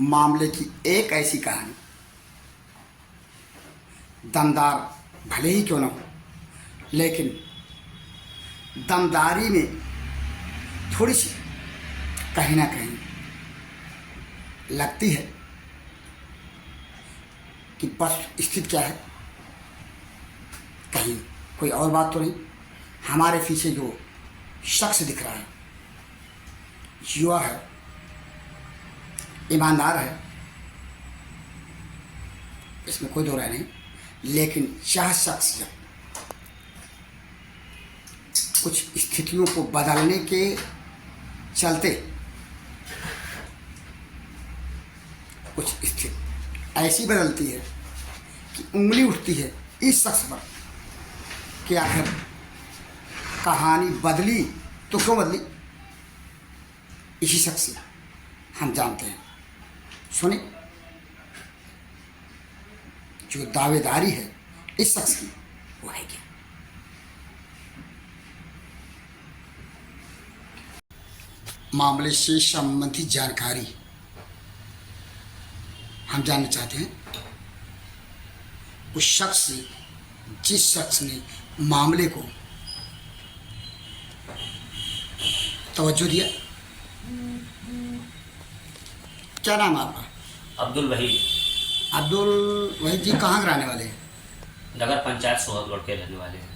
मामले की एक ऐसी कहानी, दमदार भले ही क्यों न हो, लेकिन दमदारी में थोड़ी सी कहीं ना कहीं लगती है कि बस स्थिति क्या है, कहीं कोई और बात तो नहीं। हमारे पीछे जो शख्स दिख रहा है, युवा है, ईमानदार है, इसमें कोई दो राय नहीं, लेकिन यह शख्स जब कुछ स्थितियों को बदलने के चलते कुछ स्थिति ऐसी बदलती है कि उंगली उठती है इस शख्स पर कि आखिर कहानी बदली तो क्यों बदली। इसी शख्स से हम जानते हैं, सुने, जो दावेदारी है इस शख्स की वो है क्या। मामले से संबंधित जानकारी हम जानना चाहते हैं उस शख्स से, जिस शख्स ने मामले को तवज्जो दिया। क्या नाम है आपका? अब्दुल वहीद। अब्दुल वहीद जी कहाँ के रहने वाले हैं? नगर पंचायत सोहतगढ़ के रहने वाले हैं।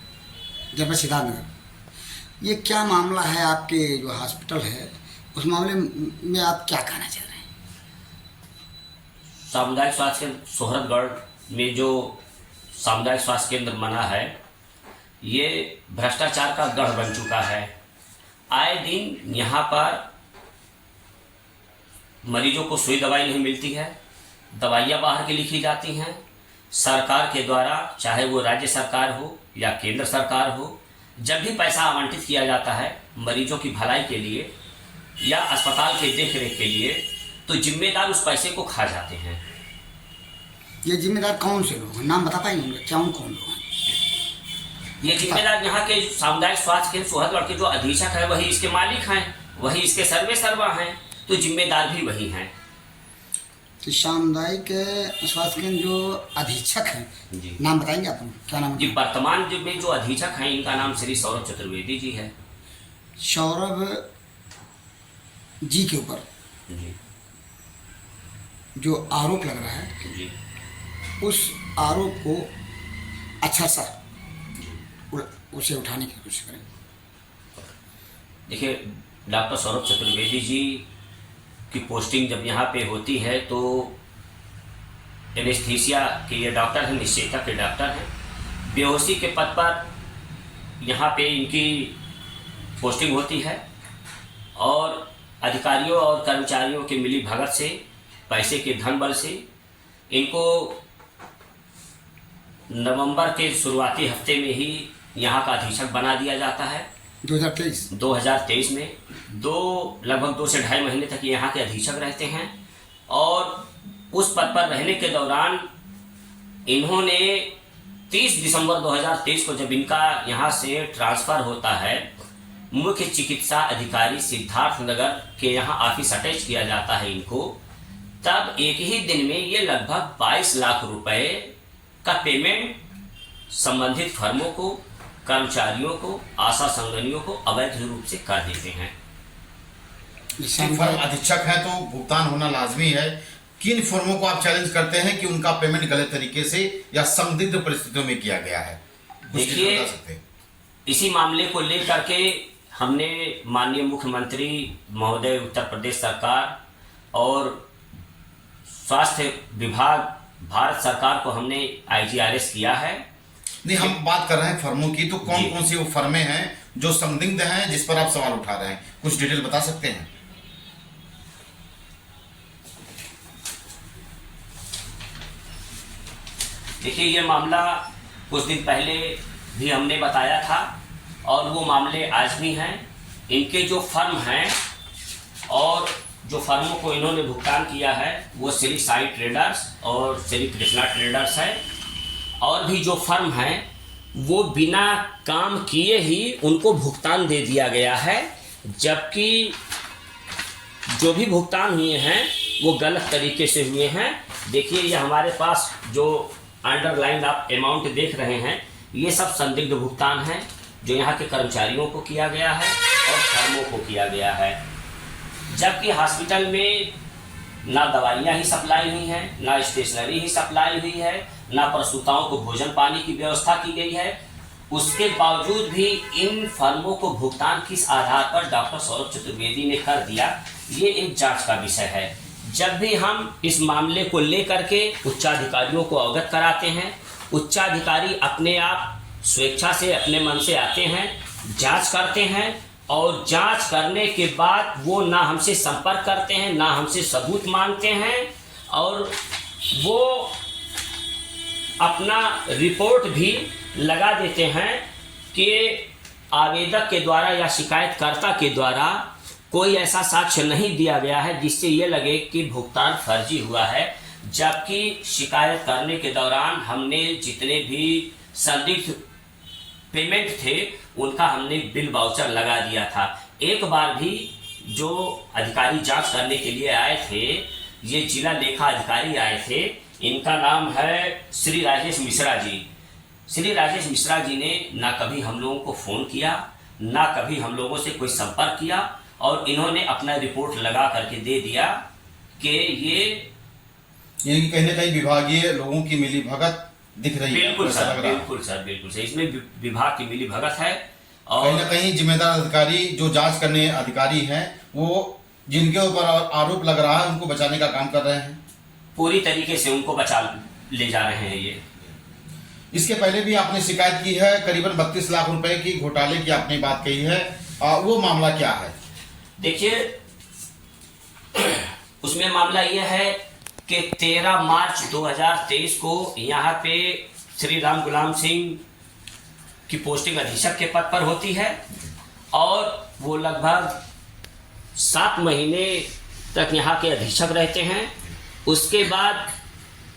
जनपद सिद्धार्थनगर। ये क्या मामला है आपके जो हॉस्पिटल है, उस मामले में आप क्या कहना चाह रहे हैं? सामुदायिक स्वास्थ्य केंद्र सोहतगढ़ में जो सामुदायिक स्वास्थ्य केंद्र बना है, ये भ्रष्टाचार का गढ़ बन चुका है। आए दिन यहाँ पर मरीजों को सुई दवाई नहीं मिलती है, दवाइयाँ बाहर की लिखी जाती हैं। सरकार के द्वारा, चाहे वो राज्य सरकार हो या केंद्र सरकार हो, जब भी पैसा आवंटित किया जाता है मरीजों की भलाई के लिए या अस्पताल के देखरेख के लिए, तो जिम्मेदार उस पैसे को खा जाते हैं। ये जिम्मेदार कौन से लोग हैं, नाम बता पाएंगे? क्या कौन लोग हैं ये जिम्मेदार? यहाँ के सामुदायिक स्वास्थ्य केंद्र सोहतगढ़ के जो अधीक्षक है वही इसके मालिक हैं, वही इसके सर्वा हैं, तो जिम्मेदार भी वही हैं। तो सामुदायिक स्वास्थ्य केंद्र जो अधीक्षक हैं जी, नाम बताएंगे आप? क्या नाम जी, वर्तमान में जो अधीक्षक हैं इनका नाम श्री सौरभ चतुर्वेदी जी है। सौरभ जी के ऊपर जी जो आरोप लग रहा है, जी उस आरोप को अच्छा सा उसे उठाने की कोशिश करें। देखिए, डॉक्टर सौरभ चतुर्वेदी जी की पोस्टिंग जब यहाँ पे होती है तो एनेस्थीसिया के ये डॉक्टर हैं, निश्चयता के डॉक्टर हैं। बेहोशी के पद पर यहाँ पे इनकी पोस्टिंग होती है और अधिकारियों और कर्मचारियों के मिली भगत से, पैसे के धन बल से इनको नवंबर के शुरुआती हफ्ते में ही यहाँ का अधीक्षक बना दिया जाता है। 2023 में लगभग 2 से ढाई महीने तक यहाँ के अधीक्षक रहते हैं और उस पद पर रहने के दौरान इन्होंने 30 दिसंबर 2023 को जब इनका यहाँ से ट्रांसफ़र होता है, मुख्य चिकित्सा अधिकारी सिद्धार्थनगर के यहाँ ऑफिस अटैच किया जाता है इनको, तब एक ही दिन में ये लगभग 22 लाख रुपए का पेमेंट संबंधित फर्मों को, कर्मचारियों को, आशा संगठनियों को अवैध रूप से कर देते हैं। फर्म अधीक्षक है तो भुगतान होना लाजमी है। किन फर्मों को आप चैलेंज करते हैं कि उनका पेमेंट गलत तरीके से या संदिग्ध परिस्थितियों में किया गया है? देखिए, इसी मामले को लेकर के हमने माननीय मुख्यमंत्री महोदय, उत्तर प्रदेश सरकार और स्वास्थ्य विभाग भारत सरकार को हमने IGRS किया है। नहीं, हम बात कर रहे हैं फर्मों की, तो कौन कौन सी वो फर्में हैं जो संदिग्ध हैं जिस पर आप सवाल उठा रहे हैं? कुछ डिटेल बता सकते हैं? देखिए, ये मामला कुछ दिन पहले भी हमने बताया था और वो मामले आज भी हैं। इनके जो फर्म हैं और जो फर्मों को इन्होंने भुगतान किया है वो श्री साई ट्रेडर्स और श्री कृष्णा ट्रेडर्स है। और भी जो फर्म हैं वो बिना काम किए ही उनको भुगतान दे दिया गया है, जबकि जो भी भुगतान हुए हैं वो गलत तरीके से हुए हैं। देखिए ये हमारे पास जो अंडरलाइन आप अमाउंट देख रहे हैं, ये सब संदिग्ध भुगतान हैं जो यहाँ के कर्मचारियों को किया गया है और फर्मों को किया गया है। जबकि हॉस्पिटल में ना दवाइयाँ ही सप्लाई हुई हैं, ना स्टेशनरी ही सप्लाई हुई है, ना प्रसूताओं को भोजन पानी की व्यवस्था की गई है। उसके बावजूद भी इन फर्मों को भुगतान किस आधार पर डॉक्टर सौरभ चतुर्वेदी ने कर दिया, ये एक जांच का विषय है। जब भी हम इस मामले को लेकर के उच्चाधिकारियों को अवगत कराते हैं, उच्चाधिकारी अपने आप स्वेच्छा से अपने मन से आते हैं, जांच करते हैं और जांच करने के बाद वो ना हमसे संपर्क करते हैं, ना हमसे सबूत मांगते हैं और वो अपना रिपोर्ट भी लगा देते हैं कि आवेदक के द्वारा या शिकायतकर्ता के द्वारा कोई ऐसा साक्ष्य नहीं दिया गया है जिससे ये लगे कि भुगतान फर्जी हुआ है। जबकि शिकायत करने के दौरान हमने जितने भी संदिग्ध पेमेंट थे उनका हमने बिल वाउचर लगा दिया था। एक बार भी जो अधिकारी जांच करने के लिए आए थे, ये जिला लेखा अधिकारी आए थे, इनका नाम है श्री राजेश मिश्रा जी। श्री राजेश मिश्रा जी ने ना कभी हम लोगों को फ़ोन किया, ना कभी हम लोगों से कोई संपर्क किया और इन्होंने अपना रिपोर्ट लगा करके दे दिया कि ये यानी कहीं ना कहीं विभागीय लोगों की मिली भगत दिख रही है। बिल्कुल सर, बिल्कुल सर, बिल्कुल सर, इसमें विभाग की मिली भगत है। और कहीं ना कहीं जिम्मेदार अधिकारी जो जांच करने अधिकारी हैं, वो जिनके ऊपर आरोप लग रहा है उनको बचाने का काम कर रहे हैं, पूरी तरीके से उनको बचा ले जा रहे हैं। ये इसके पहले भी आपने शिकायत की है, करीबन 32 लाख रुपए की घोटाले की आपने बात कही है, वो मामला क्या है? देखिए उसमें मामला यह है कि 13 मार्च 2023 को यहाँ पे श्री राम गुलाम सिंह की पोस्टिंग अधीक्षक के पद पर होती है और वो लगभग 7 महीने तक यहाँ के अधीक्षक रहते हैं। उसके बाद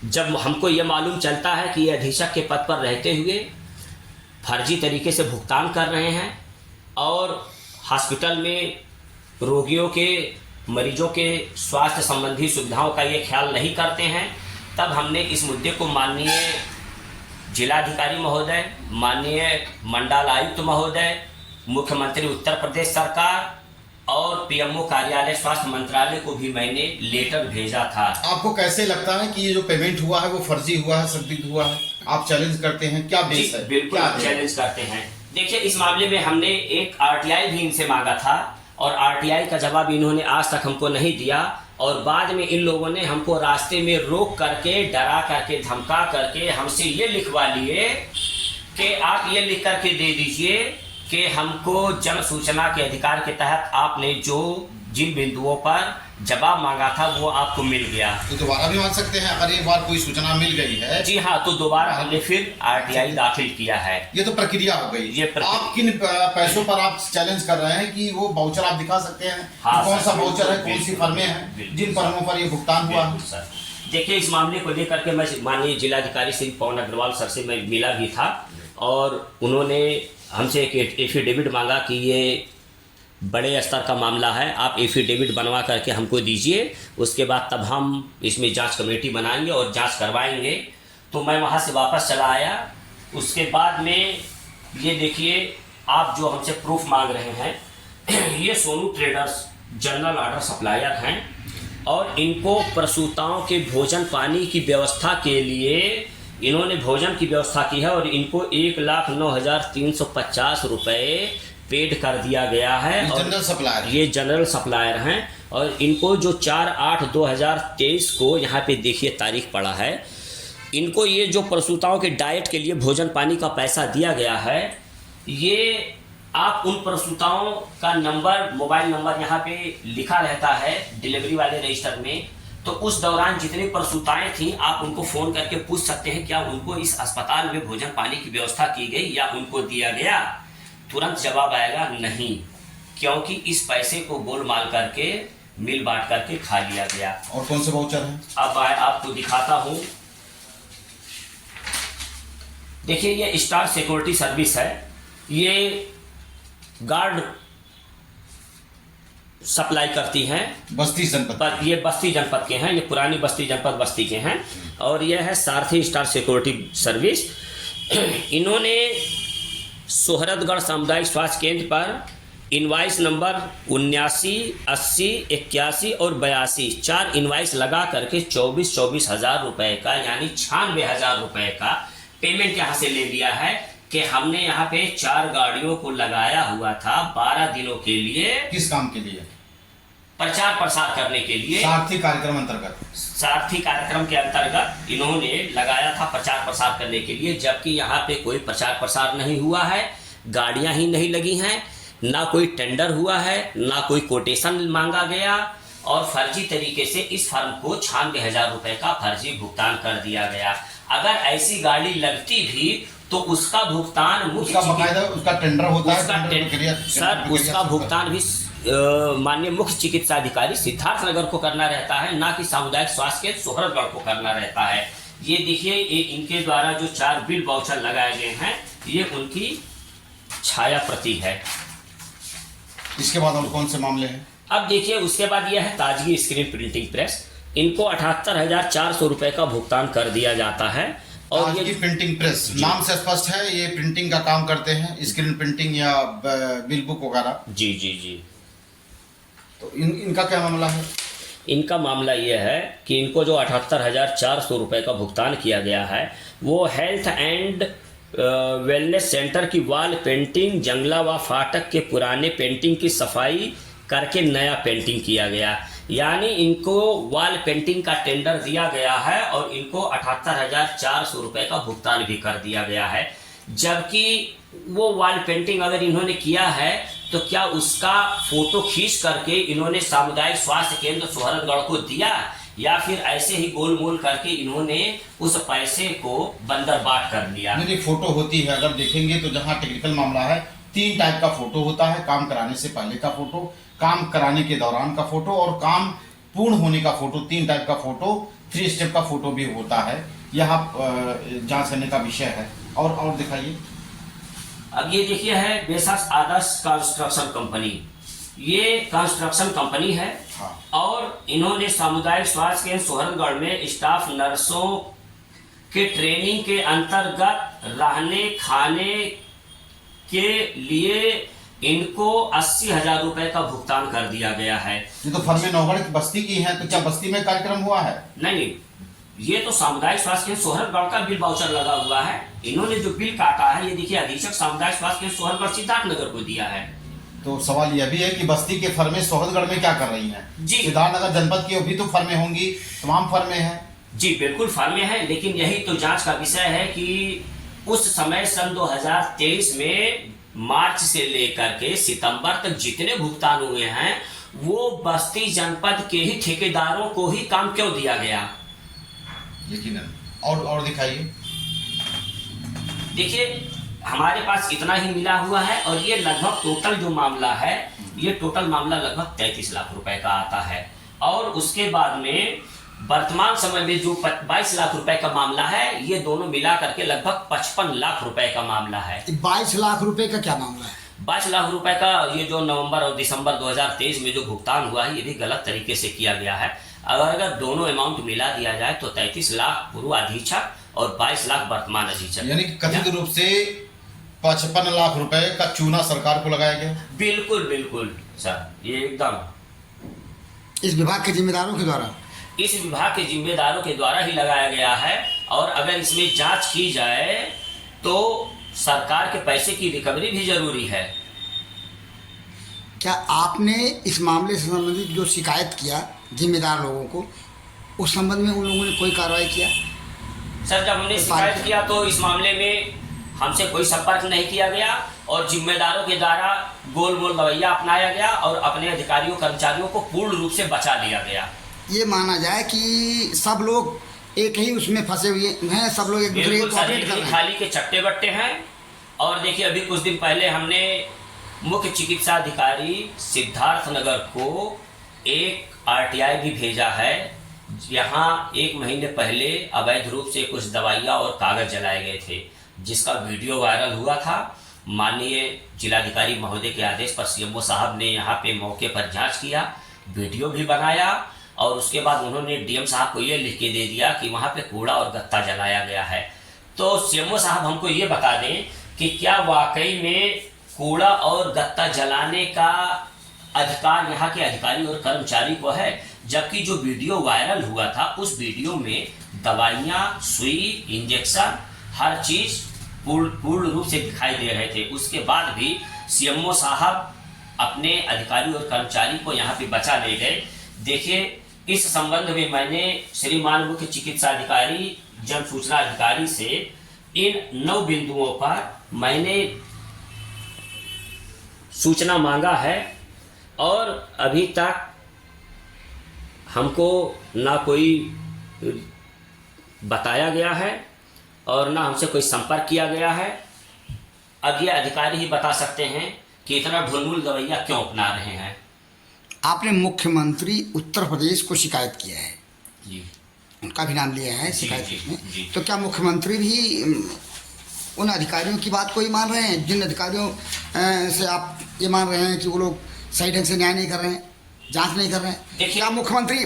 जब हमको ये मालूम चलता है कि ये अधीक्षक के पद पर रहते हुए फर्जी तरीके से भुगतान कर रहे हैं और हॉस्पिटल में रोगियों के, मरीजों के स्वास्थ्य संबंधी सुविधाओं का ये ख्याल नहीं करते हैं, तब हमने इस मुद्दे को माननीय जिलाधिकारी महोदय, माननीय मंडल आयुक्त महोदय, मुख्यमंत्री उत्तर प्रदेश सरकार और पीएमओ कार्यालय स्वास्थ्य मंत्रालय को भी मैंने लेटर भेजा था। आपको कैसे लगता है कि ये जो पेमेंट हुआ है वो फर्जी हुआ है, संदिग्ध हुआ है? आप चैलेंज करते हैं, क्या बेस है? बिल्कुल चैलेंज करते हैं। देखिए इस मामले में हमने एक आरटीआई भी इनसे मांगा था और आरटीआई का जवाब इन्होंने आज तक हमको नहीं दिया और बाद में इन लोगों ने हमको रास्ते में रोक करके, डरा करके, धमका करके हमसे ये लिखवा लिए कि आप ये लिख करके दे दीजिए कि हमको जन सूचना के अधिकार के तहत आपने जो जिन बिंदुओं पर जवाब मांगा था वो आपको मिल गया। तो दोबारा भी मांग सकते हैं अगर एक बार कोई सूचना मिल गई है? जी हाँ, तो दोबारा हमने फिर आरटीआई दाखिल किया है। ये तो प्रक्रिया हो गई। आप किन पैसों पर आप चैलेंज कर रहे हैं कि वो वाउचर आप दिखा सकते हैं? हाँ, कौन सा वाउचर है, कौन सी फर्में हैं जिन फर्मों पर ये भुगतान हुआ? सर देखिए इस मामले को लेकर के मैं माननीय जिलाधिकारी श्री पवन अग्रवाल सर से मैं मिला भी था और उन्होंने हमसे एक एफिडेविट मांगा कि ये बड़े स्तर का मामला है, आप एफिडेविट बनवा करके हमको दीजिए, उसके बाद तब हम इसमें जांच कमेटी बनाएंगे और जांच करवाएंगे। तो मैं वहाँ से वापस चला आया। उसके बाद में ये देखिए आप जो हमसे प्रूफ मांग रहे हैं ये Sonu traders general order supplier हैं और इनको प्रसूताओं के भोजन पानी की व्यवस्था के लिए इन्होंने भोजन की व्यवस्था की है और इनको 1,09,350 रुपये पेड कर दिया गया है। जनरल सप्लायर, ये जनरल सप्लायर हैं और इनको जो 4/8/2023 को यहाँ पे देखिए तारीख पड़ा है, इनको ये जो प्रसूताओं के डाइट के लिए भोजन पानी का पैसा दिया गया है, ये आप उन प्रसूताओं का नंबर, मोबाइल नंबर यहाँ पे लिखा रहता है डिलीवरी वाले रजिस्टर में, तो उस दौरान जितनी प्रसूताएं थीं आप उनको फ़ोन करके पूछ सकते हैं क्या उनको इस अस्पताल में भोजन पानी की व्यवस्था की गई या उनको दिया गया। तुरंत जवाब आएगा नहीं, क्योंकि इस पैसे को गोलमाल करके मिल बांट करके खा लिया गया। और कौन से वाउचर हैं? अब आपको दिखाता हूँ। देखिए ये स्टार सिक्योरिटी सर्विस है, ये गार्ड सप्लाई करती हैं बस्ती जनपद। पर ये बस्ती जनपद के हैं, ये पुरानी बस्ती जनपद बस्ती के हैं। और यह है सारथी स्टार सिक्योरिटी सर्विस। इन्होंने सोहरतगढ़ सामुदायिक स्वास्थ्य केंद्र पर इनवाइस नंबर 79, 80, 81 और 82 4 इनवाइस लगा करके 24 हज़ार रुपये का यानी 96,000 रुपये का पेमेंट यहाँ से ले लिया है कि हमने यहाँ पे 4 गाड़ियों को लगाया हुआ था 12 दिनों के लिए। किस काम के लिए? प्रचार प्रसार करने के लिए। सारथी कार्यक्रम अंतर्गत। सारथी कार्यक्रम के अंतर्गत इन्होंने लगाया था प्रचार प्रसार करने के लिए, जबकि यहाँ पे कोई प्रचार प्रसार नहीं हुआ है, गाड़ियाँ ही नहीं लगी हैं, ना कोई टेंडर हुआ है, ना कोई कोटेशन मांगा गया और फर्जी तरीके से इस फर्म को 96,000 रुपये का फर्जी भुगतान कर दिया गया। अगर ऐसी गाड़ी लगती भी तो उसका भुगतान उसका टेंडर होता है, सर उसका भुगतान भी माननीय मुख्य चिकित्सा अधिकारी सिद्धार्थनगर को करना रहता है, ना कि सामुदायिक स्वास्थ्य केंद्र सोहरतगढ़ को करना रहता है। ये देखिए, ये इनके द्वारा जो 4 बिल वाउचर लगाए गए हैं ये उनकी छाया प्रति है। इसके बाद और कौन से मामले हैं? अब देखिए, उसके बाद यह है ताजगी स्क्रीन प्रिंटिंग प्रेस। इनको 78,400 रुपये का भुगतान कर दिया जाता है। और ये प्रिंटिंग प्रेस नाम से स्पष्ट है, ये प्रिंटिंग का काम करते हैं, स्क्रीन प्रिंटिंग या बिल बुक वगैरह। जी जी जी। तो इनका क्या मामला है? इनका मामला ये है कि इनको जो 78,400 रुपये का भुगतान किया गया है वो हेल्थ एंड वेलनेस सेंटर की वॉल पेंटिंग, जंगला व फाटक के पुराने पेंटिंग की सफाई करके नया पेंटिंग किया गया। यानी इनको वॉल पेंटिंग का टेंडर दिया गया है और इनको 78,400 रुपये का भुगतान भी कर दिया गया है। जबकि वो वॉल पेंटिंग अगर इन्होंने किया है तो क्या उसका फोटो खींच करके इन्होंने सामुदायिक स्वास्थ्य केंद्र सोहरतगढ़ को दिया, या फिर ऐसे ही गोल मोल करके इन्होंने उस पैसे को बंदरबाट कर लिया? मेरी फोटो होती है, अगर देखेंगे तो जहाँ टेक्निकल मामला है 3 टाइप का फोटो होता है। काम कराने से पहले का फोटो, काम कराने के दौरान का फोटो और काम पूर्ण होने का फोटो। 3 टाइप का फोटो, 3 स्टेप का फोटो भी होता है। यह जांच करने का विषय है। और दिखाइए। अब ये देखिए है बेसास आदर्श कंस्ट्रक्शन कंपनी। ये कंस्ट्रक्शन कंपनी है। हाँ। और इन्होंने सामुदायिक स्वास्थ्य केंद्र सोहरतगढ़ में स्टाफ नर्सों के ट्रेनिंग के अंतर्गत रहने खाने के लिए इनको 80,000 रुपये का भुगतान कर दिया गया है। ये तो फर्मे नौगढ़ की बस्ती की है, तो क्या बस्ती में कार्यक्रम हुआ है? नहीं, ये तो सामुदायिक स्वास्थ्य केंद्र सोहरतगढ़ का बिल वाउचर लगा हुआ है। इन्होंने जो बिल काटा है, ये देखिए, अधीक्षक सामुदायिक स्वास्थ्य केंद्र सोहरतगढ़ सिद्धार्थनगर को दिया है। तो सवाल यह भी है कि बस्ती के फर्में सोहरतगढ़ में क्या कर रही हैं? जी, सिद्धार्थनगर जनपद की भी तो फर्में होंगी, तमाम फर्में हैं। जी बिल्कुल फर्में हैं, लेकिन यही तो जांच का विषय है कि उस समय सन 2023 में मार्च से लेकर के सितंबर तक जितने भुगतान हुए हैं वो बस्ती जनपद के ही ठेकेदारों को ही काम क्यों दिया गया? यकीनन। और दिखाइए। देखिए, हमारे पास इतना ही मिला हुआ है और ये लगभग टोटल जो मामला है, ये टोटल मामला लगभग 33 लाख रुपए का आता है। और उसके बाद में वर्तमान समय में जो 22 लाख रुपए का मामला है, ये दोनों मिला करके लगभग 55 लाख रुपए का मामला है। 22 लाख रुपए का क्या मामला है? 22 लाख रुपए का ये जो नवंबर और दिसंबर 2023 में जो भुगतान हुआ है, ये भी गलत तरीके से किया गया है। अगर दोनों अमाउंट मिला दिया जाए तो 33 लाख पूर्व अधीक्षक और 22 लाख वर्तमान अधीक्षक, यानी कथित रूप से 55 लाख रुपए का चूना सरकार को लगाया गया। बिल्कुल बिल्कुल सर, ये एकदम इस विभाग के जिम्मेदारों के द्वारा, इस विभाग के जिम्मेदारों के द्वारा ही लगाया गया है। और अगर इसमें जांच की जाए तो सरकार के पैसे की रिकवरी भी जरूरी है। क्या आपने इस मामले से संबंधित जो शिकायत किया जिम्मेदार लोगों को, उस संबंध में उन लोगों ने कोई कार्रवाई किया? सर, जब हमने शिकायत किया तो इस मामले में हमसे कोई संपर्क नहीं किया गया और जिम्मेदारों के द्वारा गोल मोल रवैया अपनाया गया और अपने अधिकारियों कर्मचारियों को पूर्ण रूप से बचा लिया गया। ये माना जाए कि सब लोग एक ही उसमें फंसे हुए हैं, सब लोग एक दूसरे को कॉपरेट कर रहे हैं। खाली के चट्टे बट्टे हैं। और देखिए, अभी कुछ दिन पहले हमने मुख्य चिकित्सा अधिकारी सिद्धार्थनगर को एक RTI भी भेजा है। यहाँ 1 महीने पहले अवैध रूप से कुछ दवाइयाँ और कागज जलाए गए थे, जिसका वीडियो वायरल हुआ था। माननीय जिलाधिकारी महोदय के आदेश पर सीएमओ साहब ने यहाँ पे मौके पर जांच किया, वीडियो भी बनाया और उसके बाद उन्होंने डीएम साहब को ये लिख के दे दिया कि वहाँ पे कूड़ा और गत्ता जलाया गया है। तो सीएमओ साहब हमको ये बता दें कि क्या वाकई में कूड़ा और गत्ता जलाने का अधिकार यहाँ के अधिकारी और कर्मचारी को है, जबकि जो वीडियो वायरल हुआ था उस वीडियो में दवाइयाँ, सुई, इंजेक्शन, हर चीज़ पूर्ण रूप से दिखाई दे रहे थे। उसके बाद भी सीएमओ साहब अपने अधिकारी और कर्मचारी को यहाँ पे बचा ले गए। देखिए, इस संबंध में मैंने श्रीमान मुख्य चिकित्सा अधिकारी, जन सूचना अधिकारी से इन 9 बिंदुओं पर मैंने सूचना मांगा है और अभी तक हमको ना कोई बताया गया है और ना हमसे कोई संपर्क किया गया है। अब ये अधिकारी ही बता सकते हैं कि इतना ढुलमुल रवैया क्यों अपना रहे हैं। आपने मुख्यमंत्री उत्तर प्रदेश को शिकायत किया है जी, उनका भी नाम लिया है शिकायत जी, में, जी। तो क्या मुख्यमंत्री भी उन अधिकारियों की बात को ही मान रहे हैं जिन अधिकारियों से आप ये मान रहे हैं कि वो लोग सही ढंग से न्याय नहीं कर रहे हैं, जांच नहीं कर रहे हैं? देखिए, क्या मुख्यमंत्री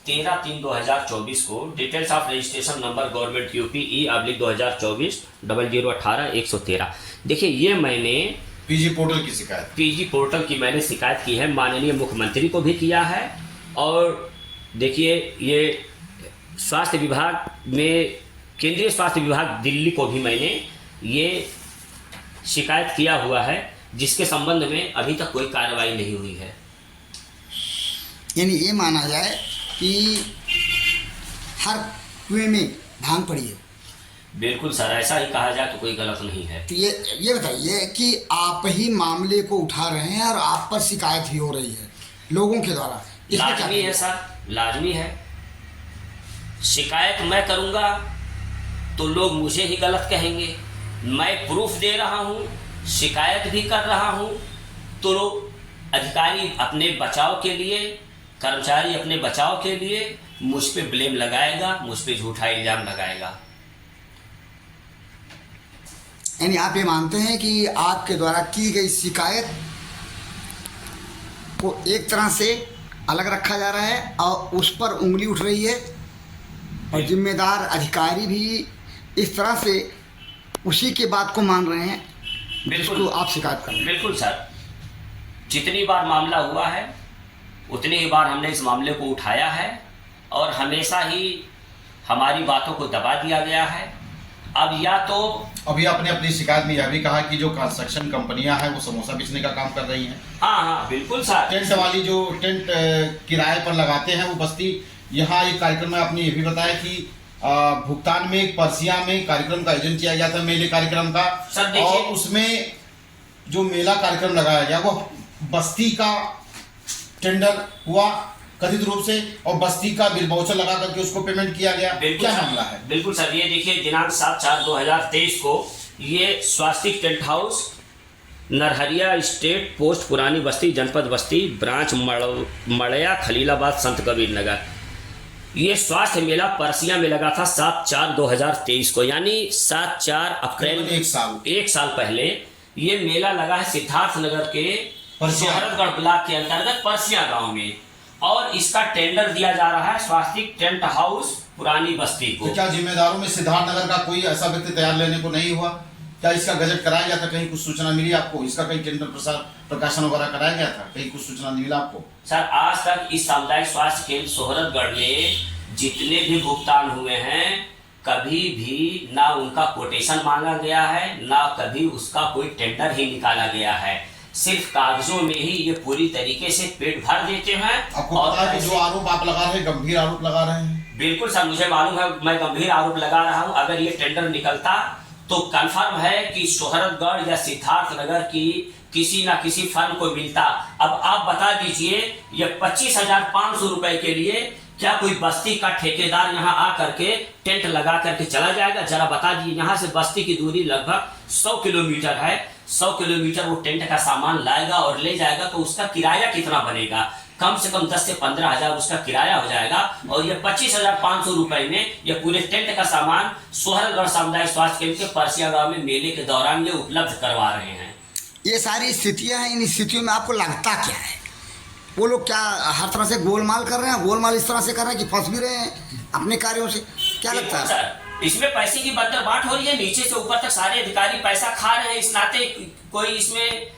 13/3/2024 को details of registration number government UP E/2024 0018-113, देखिए ये मैंने पीजी पोर्टल की मैंने शिकायत की है, माननीय मुख्यमंत्री को भी किया है। और देखिए, ये स्वास्थ्य विभाग में, केंद्रीय स्वास्थ्य विभाग दिल्ली को भी मैंने ये शिकायत किया हुआ है, जिसके संबंध में अभी तक कोई कार्रवाई नहीं हुई है। यानी ये माना जाए कि हर कुएं में भांग पड़ी है। बिल्कुल सर, ऐसा ही कहा जाए तो कोई गलत नहीं है। तो ये बताइए कि आप ही मामले को उठा रहे हैं और आप पर शिकायत भी हो रही है लोगों के द्वारा, लाजमी है सर, लाजमी है। शिकायत मैं करूंगा तो लोग मुझे ही गलत कहेंगे। मैं प्रूफ दे रहा हूं, शिकायत भी कर रहा हूं, तो अधिकारी अपने बचाव के लिए, कर्मचारी अपने बचाव के लिए मुझ पे ब्लेम लगाएगा, मुझ पे झूठा इल्जाम लगाएगा। यानी आप ये मानते हैं कि आपके द्वारा की गई शिकायत को एक तरह से अलग रखा जा रहा है और उस पर उंगली उठ रही है और जिम्मेदार अधिकारी भी इस तरह से उसी के बात को मान रहे हैं जिसको आप शिकायत कर रहे हैं? बिल्कुल सर, जितनी बार मामला हुआ है उतनी ही बार हमने इस मामले को उठाया है और हमेशा ही हमारी बातों को दबा दिया गया है। अब या तो अभी आपने अपनी शिकायत में यह भी कहा कि जो कंस्ट्रक्शन कंपनियां हैं वो समोसा बेचने का काम कर रही हैं। हाँ, बिल्कुल सर। टेंट वाली जो टेंट किराए पर लगाते हैं वो बस्ती, यहाँ एक कार्यक्रम में आपने ये भी बताया कि भुगतान में एक परसिया में कार्यक्रम का आयोजन किया गया था, मेले कार्यक्रम का, और उसमें जो मेला कार्यक्रम लगाया गया वो बस्ती का टेंडर हुआ कथित रूप से और बस्ती का बिल वाउचर लगा करके उसको पेमेंट किया गया। क्या मामला है? बिल्कुल सर, ये देखिए, दिनांक 7/4/2023 को ये स्वास्तिक टेंट हाउस, नरहरिया स्टेट पोस्ट, पुरानी बस्ती, जनपद बस्ती, ब्रांच मड़या, खलीलाबाद, संत कबीर नगर, ये स्वास्थ्य मेला परसिया में लगा था 7/4/2023 को, यानी 7/4 अप्रैल, एक साल पहले ये मेला लगा है सिद्धार्थ नगर के सोहरतगढ़ ब्लॉक के अंतर्गत परसिया गांव में, और इसका टेंडर दिया जा रहा है स्वास्तिक टेंट हाउस, पुरानी बस्ती को। तो क्या जिम्मेदारों में सिद्धार्थ नगर का कोई ऐसा व्यक्ति तैयार लेने को नहीं हुआ? क्या इसका गजट कराया गया था? कहीं कुछ सूचना मिली आपको? इसका कहीं टेंडर प्रकाशन वगैरह कराया गया था? कहीं कुछ सूचना नहीं मिला आपको? सर, आज तक इस सामुदायिक स्वास्थ्य केंद्र सोहरतगढ़ में जितने भी भुगतान हुए हैं, कभी भी ना उनका कोटेशन मांगा गया है, ना कभी उसका कोई टेंडर ही निकाला गया है। सिर्फ कागजों में ही ये पूरी तरीके से पेट भर देते हैं। आपको पता है कि जो आरोप आप लगा रहे हैं, गंभीर आरोप लगा रहे हैं? बिल्कुल सर, मुझे मालूम है, मैं गंभीर आरोप लगा रहा हूं। अगर ये टेंडर निकलता तो कंफर्म है कि सोहरतगढ़ या सिद्धार्थ नगर की किसी ना किसी फर्म को मिलता। अब आप बता दीजिए, ये 25,500 रुपए के लिए क्या कोई बस्ती का ठेकेदार यहाँ आ करके टेंट लगा करके चला जाएगा? जरा बता दीजिए। यहाँ से बस्ती की दूरी लगभग 100 किलोमीटर है। 100 किलोमीटर वो टेंट का सामान लाएगा और ले जाएगा, तो उसका किराया कितना बनेगा? कम से कम 10 से 15 हजार उसका किराया हो जाएगा और ये 25,500 रुपए में ये पूरे टेंट का सामान सोहरगढ़ सामुदायिक स्वास्थ्य केंद्र के परसिया गांव में मेले के दौरान ये उपलब्ध करवा रहे हैं। ये सारी स्थितियां हैं, इन स्थितियों में आपको लगता क्या है? वो लोग क्या हर तरह से गोलमाल कर रहे हैं? गोलमाल इस तरह से कर रहे हैं कि फंस भी रहे हैं अपने कार्यों से? क्या लगता है सर? इसमें पैसे की बंदर बांट हो रही है, नीचे से ऊपर तक सारे अधिकारी पैसा खा रहे हैं। इस नाते कोई इसमें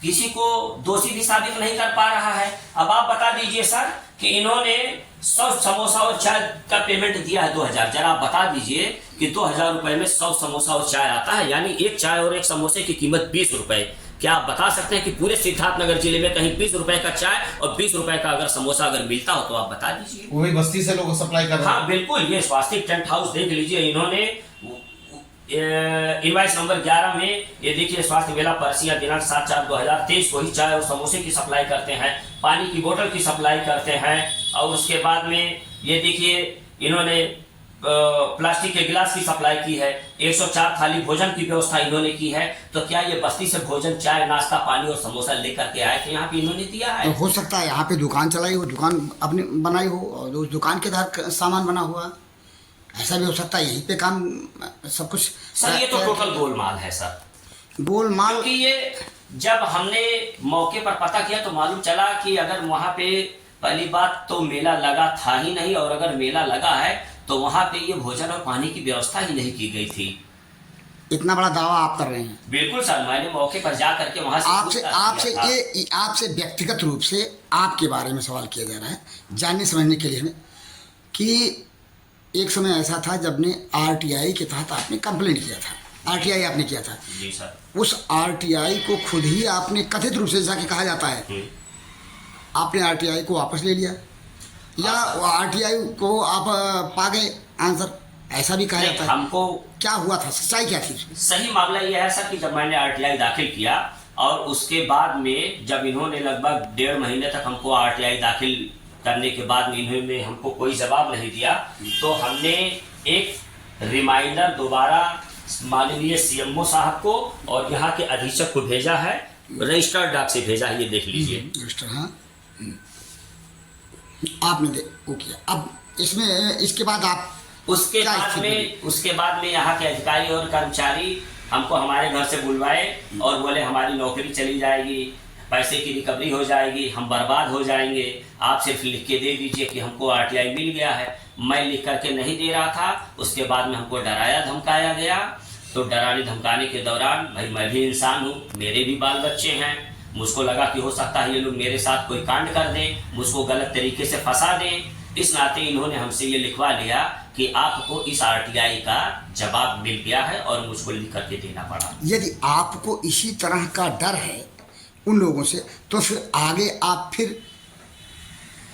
किसी को दोषी भी साबित नहीं कर पा रहा है। अब आप बता दीजिए सर कि इन्होंने 100 समोसा और चाय का पेमेंट दिया है 2,000। जरा आप बता दीजिए कि 2,000 रुपए में 100 समोसा और चाय आता है, यानी एक चाय और एक समोसे की कीमत 20 रुपए। क्या आप बता सकते हैं कि पूरे सिद्धार्थनगर जिले में कहीं 20 रुपए का चाय और 20 रुपए का अगर समोसा अगर मिलता हो तो आप बता दीजिए। वही बस्ती से लोग सप्लाई कर रहे हैं। हाँ बिल्कुल, ये स्वास्तिक टेंट हाउस देख लीजिए, इन्होंने इनवाइस नंबर 11 में ये देखिए स्वास्थ्य मेला परसिया दिनांक 7/4/2023 को ही चाय और समोसे की सप्लाई करते हैं, पानी की बोतल की सप्लाई करते हैं और उसके बाद में ये देखिए इन्होंने प्लास्टिक के गिलास की सप्लाई की है। 104 थाली भोजन की व्यवस्था इन्होंने की है। तो क्या ये बस्ती से भोजन, चाय, नाश्ता, पानी और समोसा लेकर के आए थे यहाँ पे इन्होंने दिया है? तो हो सकता है यहाँ पे दुकान चलाई हो, दुकान अपनी बनाई हो और उस दुकान के तहत सामान बना हुआ, ऐसा भी हो सकता है। यहीं पे काम सब कुछ। सर ये तो टोटल गोलमाल है सर, गोलमाल। क्योंकि ये जब हमने मौके पर पता किया तो मालूम चला कि अगर वहाँ पे पहली बात तो मेला लगा था ही नहीं, और अगर मेला लगा है तो वहाँ पे ये भोजन और पानी की व्यवस्था ही नहीं की गई थी। इतना बड़ा दावा आप कर रहे हैं? बिल्कुल सर, मैंने मौके पर जा करके वहाँ से आपसे व्यक्तिगत रूप से आपके बारे में सवाल किया जा रहा है, जानने समझने के लिए हमें, कि एक समय ऐसा था जब ने आरटीआई के तहत आपने कंप्लेंट किया था, आरटीआई आपने किया था। जी सर। उस आरटीआई को खुद ही आपने कथित रूप से, जैसा कि कहा जाता है, आपने आरटीआई को वापस ले लिया या आरटीआई को आप पा गए आंसर, ऐसा भी कहा जाता है। हमको क्या हुआ था, सच्चाई क्या थी? सही मामला यह है सर कि जब मैंने आरटीआई दाखिल किया और उसके बाद में जब इन्होंने लगभग 1.5 महीने तक हमको आरटीआई दाखिल करने के बाद में इन्होंने हमको कोई जवाब नहीं दिया, तो हमने एक रिमाइंडर दोबारा माननीय सीएमओ साहब को और यहाँ के अधीक्षक को भेजा है, रजिस्टर्ड डाक से भेजा है, ये देख लीजिए। रजिस्टर, हाँ आपने वो किया। अब इसमें इसके बाद आप उसके बाद में यहाँ के अधिकारी और कर्मचारी हमको हमारे घर से बुलवाए और बोले हमारी नौकरी चली जाएगी, पैसे की रिकवरी हो जाएगी, हम बर्बाद हो जाएंगे, आप सिर्फ लिख के दे दीजिए कि हमको आरटीआई मिल गया है। मैं लिख करके नहीं दे रहा था। उसके बाद में हमको डराया धमकाया गया। तो डराने धमकाने के दौरान भाई मैं भी इंसान हूँ, मेरे भी बाल बच्चे हैं, मुझको लगा कि हो सकता है ये लोग मेरे साथ कोई कांड कर दें, मुझको गलत तरीके से फंसा दें। इस नाते इन्होंने हमसे ये लिखवा लिया कि आपको इस आरटीआई का जवाब मिल गया है और मुझको लिख करके देना पड़ा। यदि आपको इसी तरह का डर है उन लोगों से, तो फिर आगे आप फिर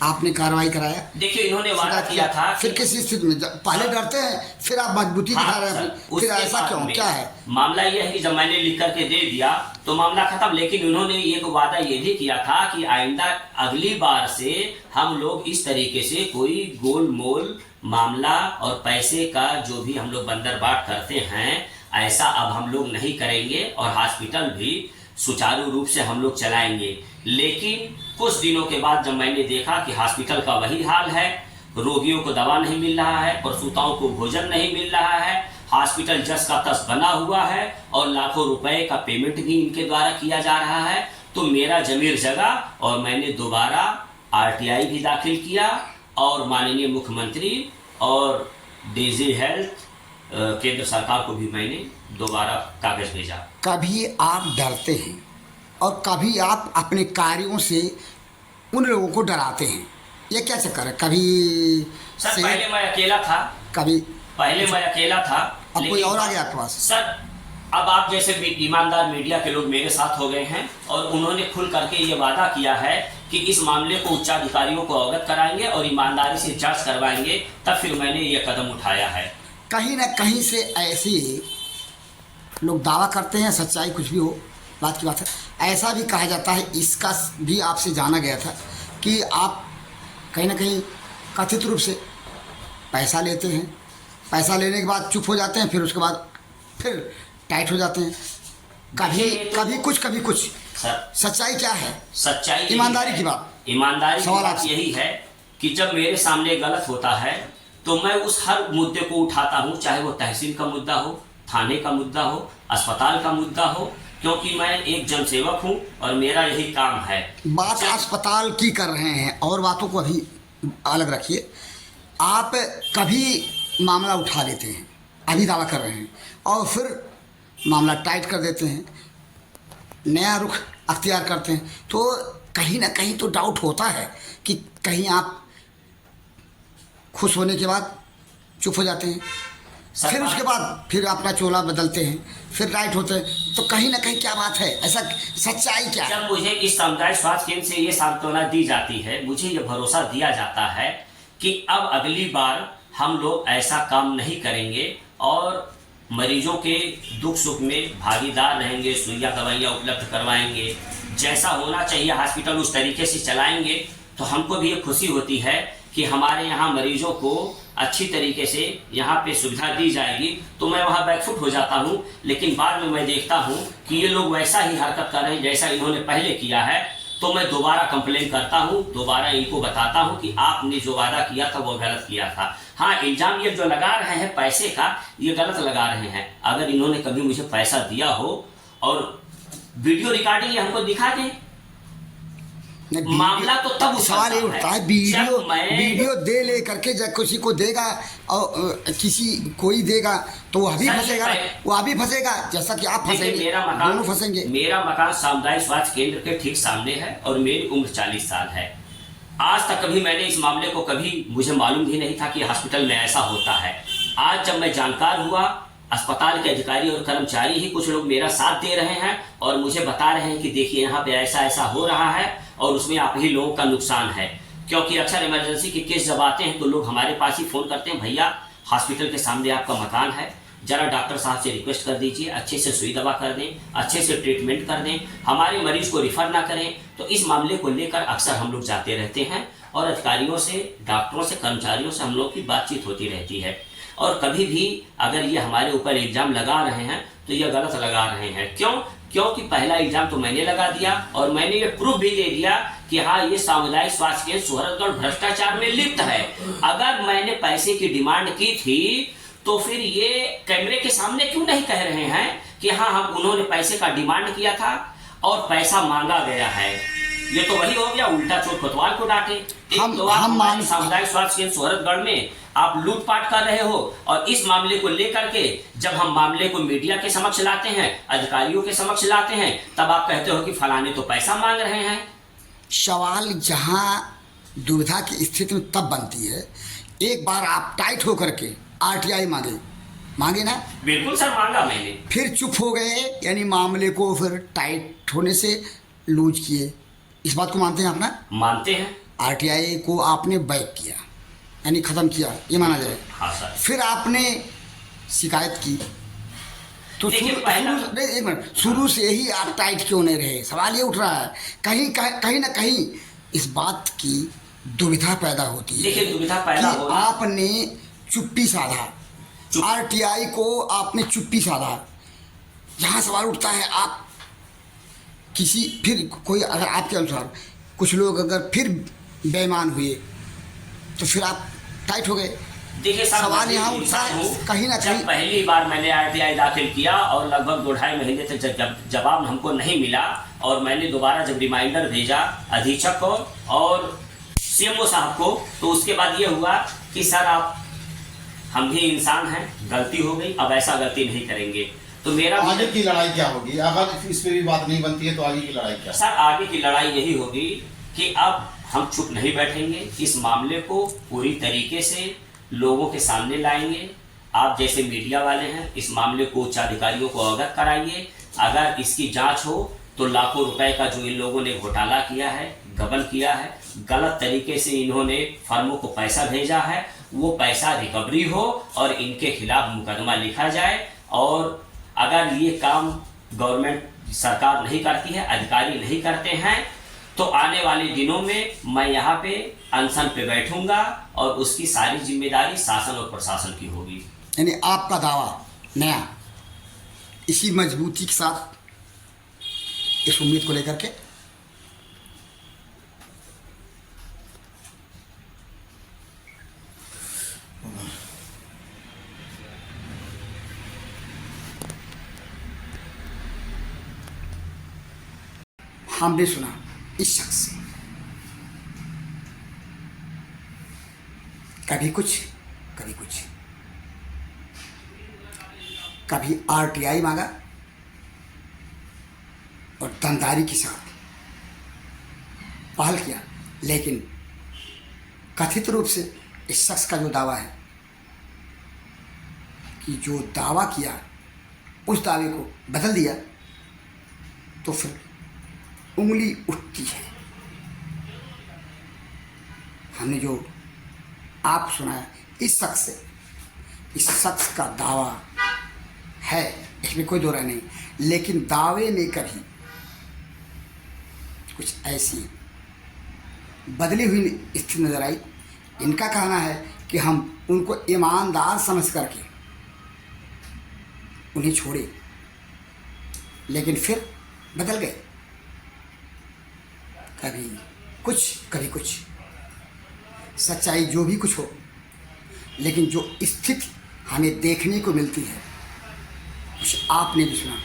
आपने कार्रवाई कराया? देखिए इन्होंने वादा किया था। फिर किस स्थिति में? पहले डरते हैं, फिर आप मजबूती दिखा रहे हैं, फिर ऐसा क्यों, क्या है मामला? यह है कि जब मैंने लिख करके दे दिया तो मामला खत्म। लेकिन उन्होंने एक वादा ये भी किया था कि आइंदा अगली बार से हम लोग इस तरीके से कोई गोलमोल मामला और पैसे का जो भी हम लोग बंदरबाट करते हैं, ऐसा अब हम लोग नहीं करेंगे और हॉस्पिटल भी सुचारू रूप से हम लोग चलाएंगे। लेकिन कुछ दिनों के बाद जब मैंने देखा कि हॉस्पिटल का वही हाल है, रोगियों को दवा नहीं मिल रहा है, प्रसूताओं को भोजन नहीं मिल रहा है, हॉस्पिटल जस का तस बना हुआ है और लाखों रुपए का पेमेंट भी इनके द्वारा किया जा रहा है, तो मेरा जमीर जगा और मैंने दोबारा आरटीआई भी दाखिल किया और माननीय मुख्यमंत्री और डीजी हेल्थ केंद्र सरकार को भी मैंने दोबारा कागज भेजा। कभी आप डरते हैं और कभी आप अपने कार्यों से उन लोगों को डराते हैं, ये क्या चक्कर है? कभी सर पहले मैं अकेला था, मैं अकेला था, अब कोई और आ गया आपके पास? सर अब आप जैसे ईमानदार मीडिया के लोग मेरे साथ हो गए हैं और उन्होंने खुल करके ये वादा किया है कि इस मामले को उच्चाधिकारियों को अवगत कराएंगे और ईमानदारी से जांच करवाएंगे, तब फिर मैंने ये कदम उठाया है। कहीं ना कहीं से ऐसे लोग दावा करते हैं, सच्चाई कुछ भी हो, बात की बात है, ऐसा भी कहा जाता है, इसका भी आपसे जाना गया था कि आप कहीं ना कहीं कथित रूप से पैसा लेते हैं, पैसा लेने के बाद चुप हो जाते हैं, फिर उसके बाद फिर टाइट हो जाते हैं, कभी कुछ कभी कुछ। सर सच्चाई क्या है? सच्चाई ईमानदारी की बात। ईमानदारी की सवाल बात आपसे। यही है कि जब मेरे सामने गलत होता है तो मैं उस हर मुद्दे को उठाता हूँ, चाहे वो तहसील का मुद्दा हो, थाने का मुद्दा हो, अस्पताल का मुद्दा हो, क्योंकि मैं एक जनसेवक हूँ और मेरा यही काम है। बात अस्पताल की कर रहे हैं और बातों को अभी अलग रखिए। आप कभी मामला उठा लेते हैं, अभी दावा कर रहे हैं, और फिर मामला टाइट कर देते हैं, नया रुख अख्तियार करते हैं, तो कहीं ना कहीं तो डाउट होता है कि कहीं आप खुश होने के बाद चुप हो जाते हैं, फिर उसके बाद फिर अपना चोला बदलते हैं, फिर राइट होते हैं, तो कहीं ना कहीं क्या बात है, ऐसा सच्चाई क्या है? जब मुझे इस सामुदायिक स्वास्थ्य केंद्र से ये सांत्वना दी जाती है, मुझे ये भरोसा दिया जाता है कि अब अगली बार हम लोग ऐसा काम नहीं करेंगे और मरीजों के दुख सुख में भागीदार रहेंगे, सुइया दवाइयाँ उपलब्ध करवाएंगे, जैसा होना चाहिए हॉस्पिटल उस तरीके से चलाएंगे, तो हमको भी ये खुशी होती है कि हमारे यहाँ मरीजों को अच्छी तरीके से यहाँ पे सुविधा दी जाएगी। तो मैं वहाँ बैकफुट हो जाता हूँ, लेकिन बाद में मैं देखता हूँ कि ये लोग वैसा ही हरकत कर रहे हैं जैसा इन्होंने पहले किया है, तो मैं दोबारा कंप्लेन करता हूँ, दोबारा इनको बताता हूँ कि आपने जो वादा किया था वो गलत किया था। हाँ, इल्जाम ये जो लगा रहे हैं पैसे का, ये गलत लगा रहे हैं। अगर इन्होंने कभी मुझे पैसा दिया हो और वीडियो रिकॉर्डिंग ये हमको दिखा दें, मामला तो तब सवाल ये उठता है, वीडियो दे ले करके जब किसी को देगा और किसी कोई देगा तो वह भी फंसेगा, वह भी फंसेगा, जैसा कि आप फंसेंगे, दोनों फंसेंगे। मेरा मकान सामुदायिक स्वास्थ्य केंद्र के ठीक सामने है और मेरी उम्र 40 साल है। आज तक कभी मैंने इस मामले को कभी मुझे मालूम भी नहीं था कि हॉस्पिटल में ऐसा होता है। आज जब मैं जानकार हुआ, अस्पताल के अधिकारी और कर्मचारी ही कुछ लोग मेरा साथ दे रहे हैं और मुझे बता रहे हैं कि देखिए यहाँ पे ऐसा ऐसा हो रहा है और उसमें आप ही लोगों का नुकसान है। क्योंकि अक्सर इमरजेंसी के केस जब आते हैं तो लोग हमारे पास ही फ़ोन करते हैं, भैया हॉस्पिटल के सामने आपका मकान है, जरा डॉक्टर साहब से रिक्वेस्ट कर दीजिए, अच्छे से सुई दवा कर दें, अच्छे से ट्रीटमेंट कर दें, हमारे मरीज को रिफ़र ना करें। तो इस मामले को लेकर अक्सर हम लोग जाते रहते हैं और अधिकारियों से, डॉक्टरों से, कर्मचारियों से हम लोग की बातचीत होती रहती है। और कभी भी अगर ये हमारे ऊपर इल्ज़ाम लगा रहे हैं तो ये गलत लगा रहे हैं। क्योंकि पहला इल्ज़ाम तो मैंने लगा दिया और मैंने ये प्रूफ भी दे दिया कि हाँ, ये सामुदायिक स्वास्थ्य केंद्र सोहरतगढ़ भ्रष्टाचार में लिप्त है। अगर मैंने पैसे की डिमांड की थी तो फिर ये कैमरे के सामने क्यों नहीं कह रहे हैं कि हाँ, उन्होंने पैसे का डिमांड किया था और पैसा मांगा गया है। ये तो वही हो गया, उल्टा चोट कोतवाल को डांटे। हम सामुदायिक स्वास्थ्य केंद्र सोहरतगढ़ में आप लूटपाट कर रहे हो और इस मामले को लेकर के जब हम मामले को मीडिया के समक्ष लाते हैं, अधिकारियों के समक्ष लाते हैं, तब आप कहते हो कि फलाने तो पैसा मांग रहे हैं। सवाल जहाँ दुविधा की स्थिति में तब बनती है, एक बार आप टाइट होकर के आरटीआई मांगे ना? बिल्कुल सर, मांगा मैंने, फिर चुप हो गए, यानी मामले को फिर टाइट होने से लूज किए। इस बात को मानते हैं आप ना? मानते हैं। आरटीआई को आपने बैक किया, यानी ख़त्म किया, ये माना जाए। हाँ सर। फिर आपने शिकायत की तो एक मिनट, शुरू से ही आप टाइट क्यों नहीं रहे? सवाल ये उठ रहा है, कहीं ना कहीं इस बात की दुविधा पैदा होती है। देखिए, दुविधा पैदा कि आपने चुप्पी साधा, आरटीआई को आपने चुप्पी साधा। यहाँ सवाल उठता है, आप किसी फिर कोई अगर आपके अनुसार कुछ लोग अगर फिर बेईमान हुए तो फिर आप टाइट हो गए। देखिए सवाल यहाँ उठता है कहीं ना कहीं। पहली बार मैंने आरटीआई दाखिल किया और लगभग 2-2.5 महीने तक जब जवाब हमको नहीं मिला और मैंने दोबारा जब रिमाइंडर भेजा अधीक्षक को और सीएमओ साहब को, तो उसके बाद ये हुआ कि सर हम भी इंसान हैं, गलती हो गई, अब ऐसा गलती नहीं करेंगे। तो मेरा आगे की लड़ाई क्या होगी? अगर इस पे भी बात नहीं बनती है तो आगे की लड़ाई क्या? सर, आगे की लड़ाई यही होगी कि अब हम चुप नहीं बैठेंगे, इस मामले को पूरी तरीके से लोगों के सामने लाएंगे। आप जैसे मीडिया वाले हैं, इस मामले को उच्च अधिकारियों को अवगत कराइए। अगर इसकी जांच हो तो लाखों रुपए का जो इन लोगों ने घोटाला किया है, गबन किया है, गलत तरीके से इन्होंने फर्मों को पैसा भेजा है, वो पैसा रिकवरी हो और इनके खिलाफ मुकदमा लिखा जाए। और अगर ये काम गवर्नमेंट सरकार नहीं करती है, अधिकारी नहीं करते हैं, तो आने वाले दिनों में मैं यहाँ पे अनशन पे बैठूंगा और उसकी सारी जिम्मेदारी शासन और प्रशासन की होगी। यानी आपका दावा नया इसी मजबूती के साथ इस उम्मीद को लेकर के हमने सुना इस शख्स से कभी कुछ कभी कुछ, कभी आरटीआई मांगा और दमदारी के साथ पहल किया, लेकिन कथित रूप से इस शख्स का जो दावा है कि जो दावा किया उस दावे को बदल दिया, तो फिर उंगली उठती है। हमने जो आप सुनाया इस शख्स से, इस शख्स का दावा है, इसमें कोई दो राय नहीं, लेकिन दावे में कभी कुछ ऐसी बदली हुई स्थिति नजर आई। इनका कहना है कि हम उनको ईमानदार समझ करके उन्हें छोड़े, लेकिन फिर बदल गए, कभी कुछ कभी कुछ। सच्चाई जो भी कुछ हो, लेकिन जो स्थिति हमें देखने को मिलती है कुछ आपने भी सुना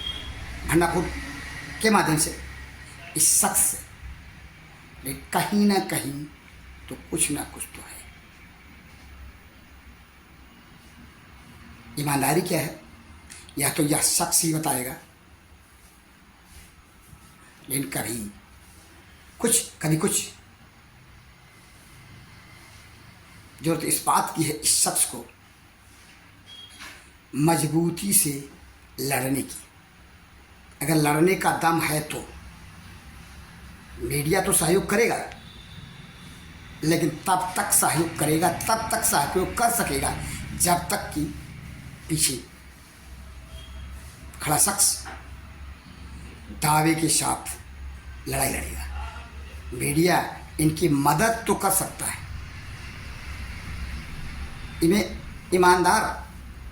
भंडापुर के माध्यम से इस शख्स से, लेकिन कहीं ना कहीं तो कुछ ना कुछ तो है। ईमानदारी क्या है या तो यह शख्स ही बताएगा, लेकिन कभी कुछ कभी कुछ जरूरत इस बात की है इस शख्स को मजबूती से लड़ने की। अगर लड़ने का दम है तो मीडिया तो सहयोग करेगा, लेकिन तब तक सहयोग करेगा, तब तक सहयोग कर सकेगा जब तक कि पीछे खड़ा शख्स दावे के साथ लड़ाई लड़ेगा। मीडिया इनकी मदद तो कर सकता है, इन्हें ईमानदार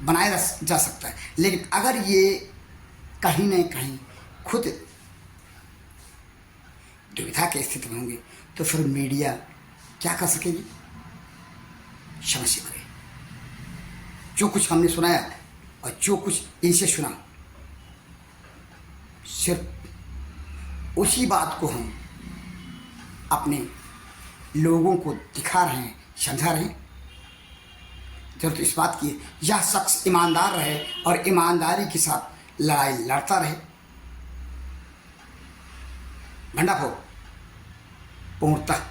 बनाया जा सकता है, लेकिन अगर ये कहीं न कहीं खुद दुविधा की स्थिति में होंगे तो फिर मीडिया क्या कर सकेगी? समझ करें। जो कुछ हमने सुनाया और जो कुछ इनसे सुना, सिर्फ उसी बात को हम अपने लोगों को दिखा रहे हैं, समझा रहे हैं। जरूरत इस बात की यह शख्स ईमानदार रहे और ईमानदारी के साथ लड़ाई लड़ता रहे। भंडापुर पूर्णतः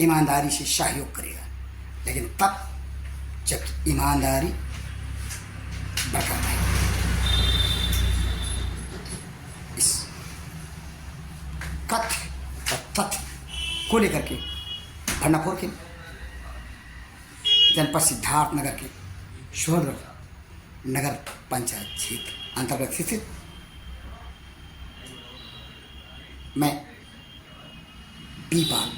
ईमानदारी से सहयोग करेगा, लेकिन तब जब ईमानदारी बरकरार रहेगी। इस कथ्य और तथ्य को लेकर के भंडापुर के जनपद सिद्धार्थ नगर के सोहरगढ़ नगर पंचायत क्षेत्र अंतर्गत स्थित मैं पीपाल